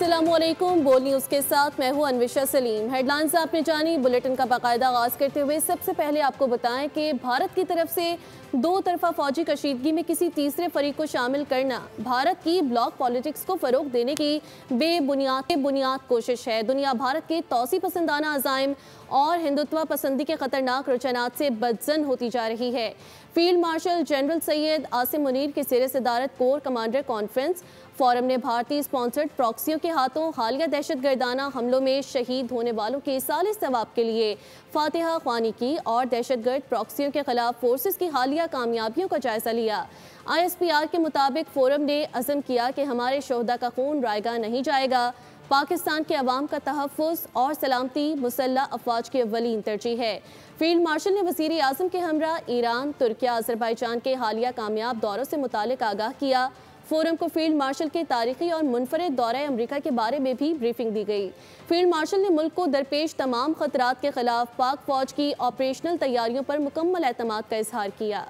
अस्सलामुअलैकुम। बोल न्यूज़ के साथ मैं हूं अन्विशा सलीम। हेडलाइंस आपने जानी। बुलेटिन का बाकायदा आगाज करते हुए सबसे पहले आपको बताएं कि भारत की तरफ से दो तरफा फौजी कशीदगी में किसी तीसरे फरीक को शामिल करना भारत की ब्लॉक पॉलिटिक्स को फरोग देने की बेबुनियाद कोशिश है। दुनिया भारत के तौसी पसंदाना अज़ाइम और हिंदुत्व पसंदी के खतरनाक रुझानात से बदजन होती जा रही है। Field marshal general Syed Asim Munir की ज़ेर सदारत कोर कमांडर कॉन्फ्रेंस फोरम ने भारतीय स्पॉन्सर्ड प्रॉक्सियों के हाथों हालिया दहशतगर्दाना हमलों में शहीद होने वालों के साले सवाब के लिए फातिहा ख्वानी की और दहशतगर्द प्रॉक्सियों के खिलाफ फोर्सेस की हालिया कामयाबियों का जायजा लिया। ISPR के मुताबिक फोरम ने अज़म किया कि हमारे शोहदा का खून रायगा नहीं जाएगा। पाकिस्तान के अवाम का तहफ़्फ़ुज़ और सलामती मुसल्लह अफ़वाज की अव्वलीन तरजीह है। फील्ड मार्शल ने वज़ीर आज़म के हमरा ईरान, तुर्किया, अज़रबैजान के हालिया कामयाब दौरों से मुतालिक आगाह किया। फोरम को फील्ड मार्शल के तारीखी और मुनफरद दौरे अमरीका के बारे में भी ब्रीफिंग दी गई। फील्ड मार्शल ने मुल्क को दरपेश तमाम खतरात के खिलाफ पाक फौज की ऑपरेशनल तैयारियों पर मुकम्मल एतमाद का इजहार किया।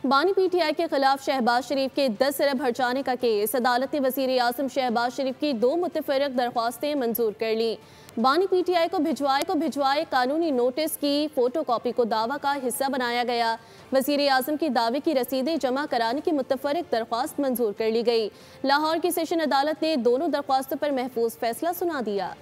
बानी PTI के खिलाफ शहबाज शरीफ के 10 अरब हर्जाने का केस। अदालत ने वज़ीर आज़म शहबाज शरीफ की 2 मुतफ़र्रिक़ दरख्वास्तें मंजूर कर लीं। बानी PTI को भिजवाए कानूनी नोटिस की फोटोकॉपी को दावा का हिस्सा बनाया गया। वज़ीर आज़म की दावे की रसीदें जमा कराने की मुतफ़र्रिक़ दरख्वास्त मंजूर कर ली गई। लाहौर की सेशन अदालत ने दोनों दरख्वास्तों पर महफूज फैसला सुना दिया।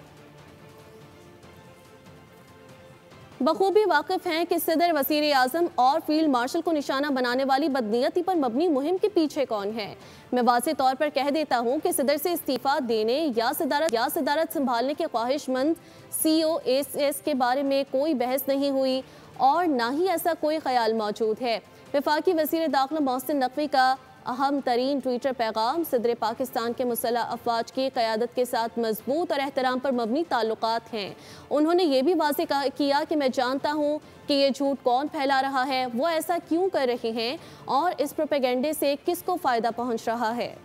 बखूबी वाकिफ हैं कि सदर, वज़ीर आज़म और फील्ड मार्शल को निशाना बनाने वाली बदनीयती पर मबनी मुहिम के पीछे कौन है। मैं वाज़ेह तौर पर कह देता हूँ कि सदर से इस्तीफ़ा देने या सदारत संभालने के ख्वाहिशमंद COSS के बारे में कोई बहस नहीं हुई और ना ही ऐसा कोई ख्याल मौजूद है। वफाकी वज़ीर दाखिला मोहसिन नकवी का अहम तरीन ट्विटर पैगाम सदर पाकिस्तान के मुसल्लह अफवाज की क़यादत के साथ मजबूत और एहतराम पर मबनी ताल्लुकात हैं। उन्होंने ये भी वाज़ेह किया कि मैं जानता हूँ कि ये झूठ कौन फैला रहा है, वो ऐसा क्यों कर रहे हैं और इस प्रोपेगेंडे से किसको फ़ायदा पहुँच रहा है।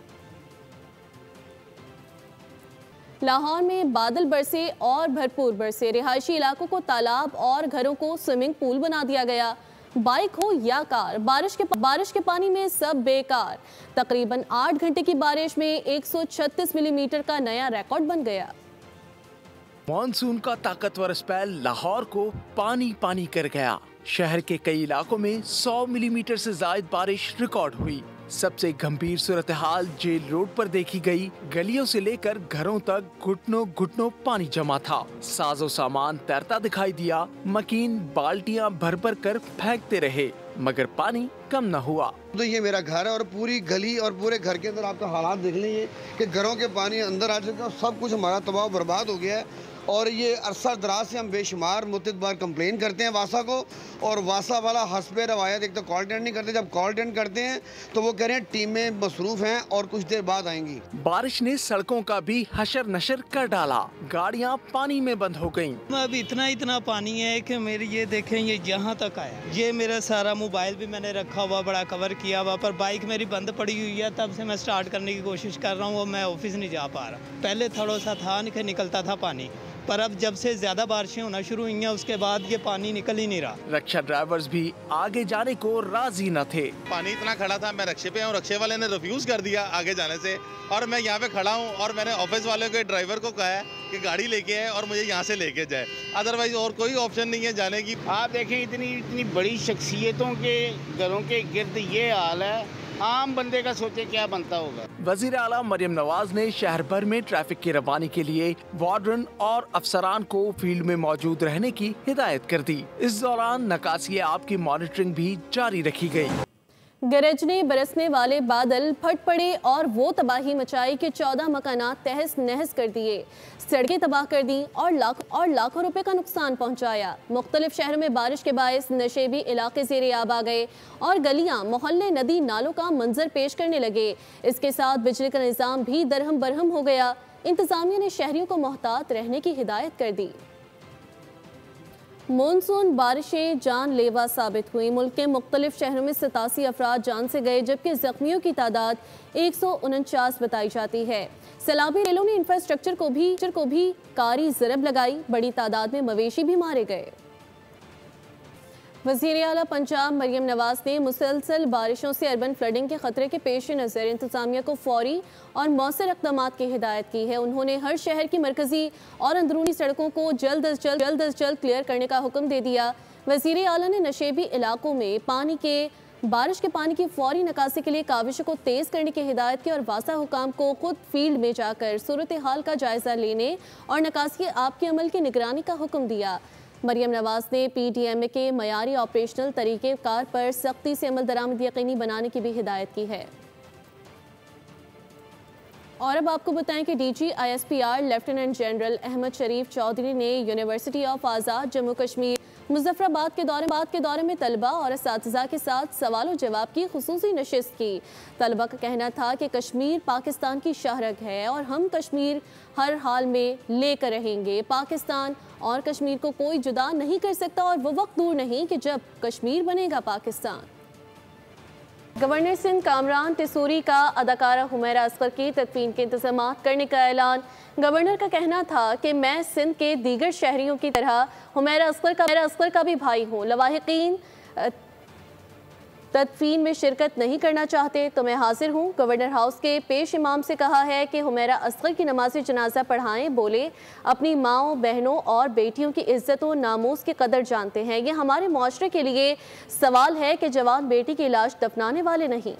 लाहौर में बादल बरसे और भरपूर बरसे। रिहायशी इलाकों को तालाब और घरों को स्विमिंग पूल बना दिया गया। बाइक हो या कार, बारिश के पानी में सब बेकार। तकरीबन 8 घंटे की बारिश में 136 मिलीमीटर का नया रिकॉर्ड बन गया। मॉनसून का ताकतवर स्पेल लाहौर को पानी पानी कर गया। शहर के कई इलाकों में 100 मिलीमीटर से ज्यादा बारिश रिकॉर्ड हुई। सबसे गंभीर सूरत हाल जेल रोड पर देखी गई। गलियों से लेकर घरों तक घुटनों पानी जमा था। साजो सामान तैरता दिखाई दिया। मकीन बाल्टियां भर भर कर फेंकते रहे मगर पानी कम न हुआ। तो ये मेरा घर है और पूरी गली और पूरे घर के अंदर आपका हालात देख लीजिए कि घरों के पानी अंदर आ चुके हैं। सब कुछ हमारा तबाह बर्बाद हो गया है और ये अरसा दराज से हम बेशुमार मुतअद्दिद बार कंप्लेन करते हैं वासा को, और वासा वाला हस्बे रवायत एक तो कॉल अटेंड नहीं करते। जब कॉल अटेंड करते हैं तो वो कह रहे हैं टीमें मसरूफ हैं और कुछ देर बाद आएंगी। बारिश ने सड़कों का भी हशर नशर कर डाला। गाड़ियां पानी में बंद हो गईं। अभी इतना पानी है कि मेरी ये देखें, ये यहाँ तक आया। ये मेरा सारा मोबाइल भी मैंने रखा हुआ, बड़ा कवर किया हुआ, पर बाइक मेरी बंद पड़ी हुई है। तब से मैं स्टार्ट करने की कोशिश कर रहा हूँ, मैं ऑफिस नहीं जा पा रहा। पहले थोड़ा सा था निकलता था पानी, पर अब जब से ज्यादा बारिशें होना शुरू हुई हैं उसके बाद ये पानी निकल ही नहीं रहा। रक्षा ड्राइवर्स भी आगे जाने को राजी न थे। पानी इतना खड़ा था, मैं रक्षे पे हूँ, रक्षे वाले ने रिफ्यूज कर दिया आगे जाने से और मैं यहाँ पे खड़ा हूँ और मैंने ऑफिस वाले के ड्राइवर को कहा है कि गाड़ी लेके आए और मुझे यहाँ से लेके जाए, अदरवाइज और कोई ऑप्शन नहीं है जाने की। आप देखें इतनी बड़ी शख्सियतों के घरों के गिर्द ये हाल है, आम बंदे का सोचे क्या बनता होगा। वज़ीर आला मरियम नवाज ने शहर भर में ट्रैफिक की रवानी के लिए वार्डन और अफसरान को फील्ड में मौजूद रहने की हिदायत कर दी। इस दौरान नकासी आप की मॉनिटरिंग भी जारी रखी गई। गरजने बरसने वाले बादल फट पड़े और वो तबाही मचाई कि 14 मकानात तहस नहस कर दिए, सड़कें तबाह कर दी और लाखों रुपए का नुकसान पहुंचाया। मुख्तलिफ शहरों में बारिश के बायस नशेबी इलाके ज़ेरे आब आ गए और गलियां, मोहल्ले, नदी नालों का मंजर पेश करने लगे। इसके साथ बिजली का निज़ाम भी दरहम बरहम हो गया। इंतज़ामिया ने शहरियों को मोहतात रहने की हिदायत कर दी। मानसून बारिशें जानलेवा साबित हुई। मुल्क के मुख्तलिफ शहरों में 87 अफराद जान से गए जबकि जख्मियों की तादाद 149 बताई जाती है। सैलाबी रेलों ने इंफ्रास्ट्रक्चर को भी कारी ज़रब लगाई। बड़ी तादाद में मवेशी भी मारे गए। वज़ीर आला पंजाब मरियम नवाज ने मुसलसल बारिशों से अर्बन फ्लडिंग के खतरे के पेश नज़र इंतजामिया को फौरी और मौसर इक़दामात की हिदायत की है। उन्होंने हर शहर की मरकज़ी और अंदरूनी सड़कों को जल्द अज जल्द क्लियर करने का हुक्म दे दिया। वज़ीर आला ने नशेबी इलाकों में बारिश के पानी की फौरी निकासी के लिए काविशों को तेज़ करने की हिदायत की और वासा हुकाम को खुद फील्ड में जाकर सूरत हाल का जायज़ा लेने और निकासी आब के अमल की निगरानी का हुक्म दिया। मरियम नवाज ने PDMA के मयारी ऑपरेशनल तरीक़ेकार पर सख्ती से अमल दरामद यकीनी बनाने की भी हिदायत की है। और अब आपको बताएं कि DG ISPR lieutenant general Ahmed Sharif Chaudhry ने यूनिवर्सिटी ऑफ आज़ाद जम्मू कश्मीर मुजफ्फराबाद के दौरे में तलबा और असातिज़ा के साथ सवाल जवाब की खुसूसी नशिस्त की। तलबा का कहना था कि कश्मीर पाकिस्तान की शाहरग है और हम कश्मीर हर हाल में लेकर रहेंगे। पाकिस्तान और कश्मीर को कोई जुदा नहीं कर सकता और वो वक्त दूर नहीं कि जब कश्मीर बनेगा पाकिस्तान। गवर्नर सिंध कामरान टिसूरी का अदाकारा हुमैरा असगर की तदफीन के इंतजाम करने का ऐलान। गवर्नर का कहना था कि मैं सिंध के दीगर शहरियों की तरह हुमैरा असगर का भी भाई हूँ। लवाहिकीन तदफीन में शिरकत नहीं करना चाहते तो मैं हाजिर हूँ। गवर्नर हाउस के पेश इमाम से कहा है कि हुमैरा असगर की नमाज जनाजा पढ़ाएं। बोले अपनी माओं बहनों और बेटियों की इज्जत और नामूस की कदर जानते हैं। ये हमारे मुआशरे के लिए सवाल है कि जवान बेटी की लाश दफनाने वाले नहीं।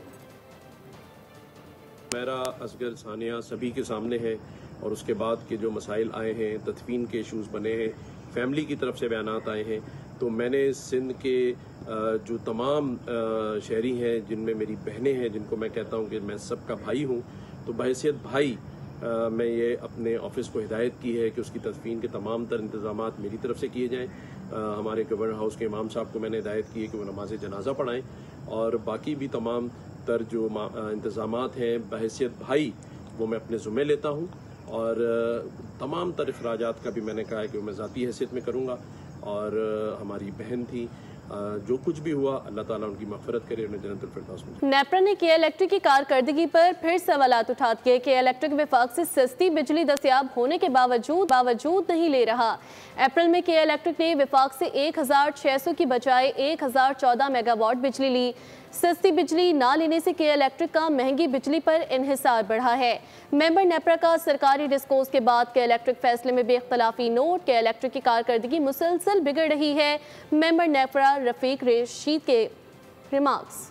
हुमैरा असगर सानिया सभी के सामने है और उसके बाद के जो मसाइल आए हैं, तदफीन के इशूज़ बने हैं, फैमिली की तरफ से बयानात आए हैं, तो मैंने सिंध के जो तमाम शहरी हैं जिनमें मेरी बहनें हैं, जिनको मैं कहता हूं कि मैं सबका भाई हूं, तो बहैसियत भाई मैं ये अपने ऑफिस को हिदायत की है कि उसकी तदफीन के तमाम तर इंतजामात मेरी तरफ से किए जाएँ। हमारे गवर्नर हाउस के इमाम साहब को मैंने हिदायत की है कि वो नमाज जनाजा पढ़ाएँ और बाकी भी तमाम तर जो इंतजामात हैं बहैसियत भाई वो मैं अपने ज़िम्मे लेता हूँ और तमाम तर अखराजात का भी मैंने कहा है कि मैं ज़ाती हैसियत में करूँगा। और हमारी बहन थी, जो कुछ भी हुआ अल्लाह ताला उनकी मग़फ़िरत करे, उन्हें जन्नतुल फिरदौस में। नेपरा ने KA इलेक्ट्रिक की कारकर्दगी पर फिर सवालात उठा दिए। KA इलेक्ट्रिक विफाक से सस्ती बिजली दस्तयाब होने के बावजूद नहीं ले रहा। अप्रैल में KA इलेक्ट्रिक ने विफाक से 1600 की बजाय 1014 मेगावाट बिजली ली। सस्ती बिजली ना लेने से KA इलेक्ट्रिक का महंगी बिजली पर इन्हिसार बढ़ा है। मेंबर नेपरा का सरकारी डिस्कोर्स के बाद KA इलेक्ट्रिक फैसले में बेख्तलाफी नोट। KA इलेक्ट्रिक की कारकर्दगी मुसलसल बिगड़ रही है। मेंबर नेपरा रफीक रशीद के रिमार्क्स।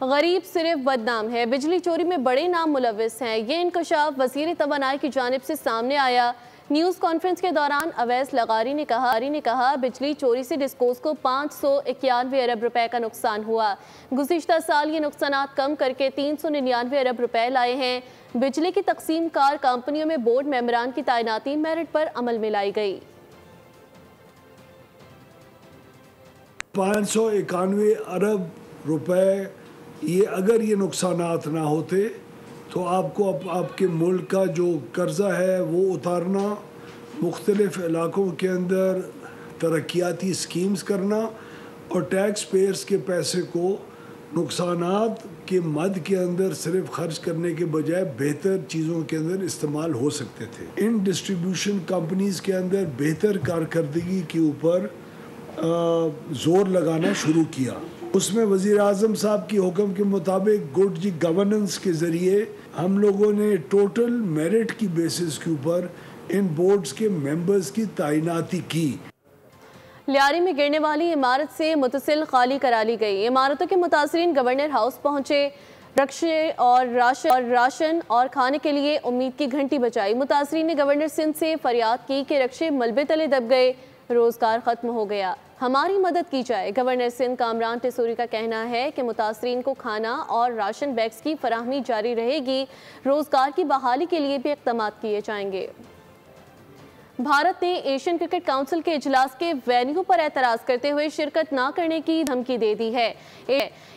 गरीब सिर्फ बदनाम है, बिजली चोरी में बड़े नाम मुलविस हैं। ये इंकशाफ वज़ीर तवानाई की जानिब से सामने आया। न्यूज़ कॉन्फ्रेंस के दौरान अवैस लगारी ने कहा बिजली चोरी से डिस्कोस को 591 अरब रुपए का नुकसान हुआ। गुज़िश्ता साल ये नुकसानात कम करके 399 अरब रुपए लाए हैं। बिजली की तकसीम कार कंपनियों में बोर्ड मेंबरान की तैनाती मेरिट पर अमल में लाई गई। 591 अरब रुपए ये अगर ये नुकसानात ना होते तो आपको आपके मुल्क का जो कर्जा है वो उतारना, मुख्तलिफ इलाकों के अंदर तरक्याती स्कीम्स करना और टैक्स पेयर्स के पैसे को नुकसानात के मद के अंदर सिर्फ खर्च करने के बजाय बेहतर चीज़ों के अंदर इस्तेमाल हो सकते थे। इन डिस्ट्रीब्यूशन कंपनीज के अंदर बेहतर कारकर्दगी के ऊपर जोर लगाना शुरू किया। उसमें वज़ीर आज़म साहब की हुक्म के मुताबिक गुड गवर्नेंस के ज़रिए हम लोगों ने टोटल मेरिट की बेसिस के ऊपर इन बोर्ड्स के मेंबर्स की तैनाती की। लियारी में गिरने वाली इमारत से मुतसिल खाली करा ली गई। इमारतों के मुतासरीन गवर्नर हाउस पहुंचे। रक्शे और राशन और खाने के लिए उम्मीद की घंटी बजाई। मुतासरीन ने गवर्नर सिंध से फरियाद की कि रक्शे मलबे तले दब गए, रोजगार खत्म हो गया, हमारी मदद की जाए। गवर्नर सिंध कामरान टिसूरी का कहना है कि मुतासरीन को खाना और राशन बैग्स की फराहमी जारी रहेगी। रोजगार की बहाली के लिए भी इक़दाम किए जाएंगे। भारत ने एशियन क्रिकेट काउंसिल के इजलास के वेन्यू पर एतराज़ करते हुए शिरकत न करने की धमकी दे दी है।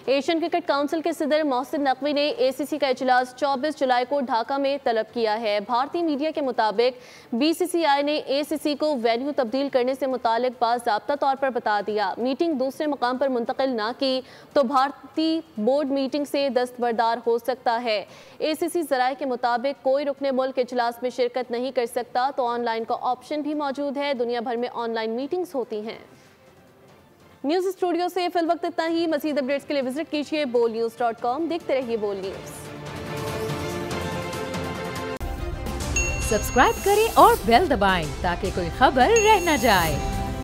एशियन क्रिकेट काउंसिल के सदर मोहसिन नकवी ने ACC का इजलास 24 जुलाई को ढाका में तलब किया है। भारतीय मीडिया के मुताबिक BCCI ने ACC को वेन्यू तब्दील करने से मुतालिक बाज़ाब्ता तौर पर बता दिया। मीटिंग दूसरे मकाम पर मुंतकिल ना की तो भारतीय बोर्ड मीटिंग से दस्तबरदार हो सकता है। ACC ज़राए के मुताबिक कोई रुकने मुल्क इजलास में शिरकत नहीं कर सकता तो ऑनलाइन का ऑप्शन भी मौजूद है। दुनिया भर में ऑनलाइन मीटिंग्स होती हैं। न्यूज़ स्टूडियो से फिल वक्त इतना ही। मज़ीद अपडेट्स के लिए विजिट कीजिए bolnews.com। देखते रहिए बोल न्यूज़। सब्सक्राइब करें और बेल दबाएं ताकि कोई खबर रह न जाए।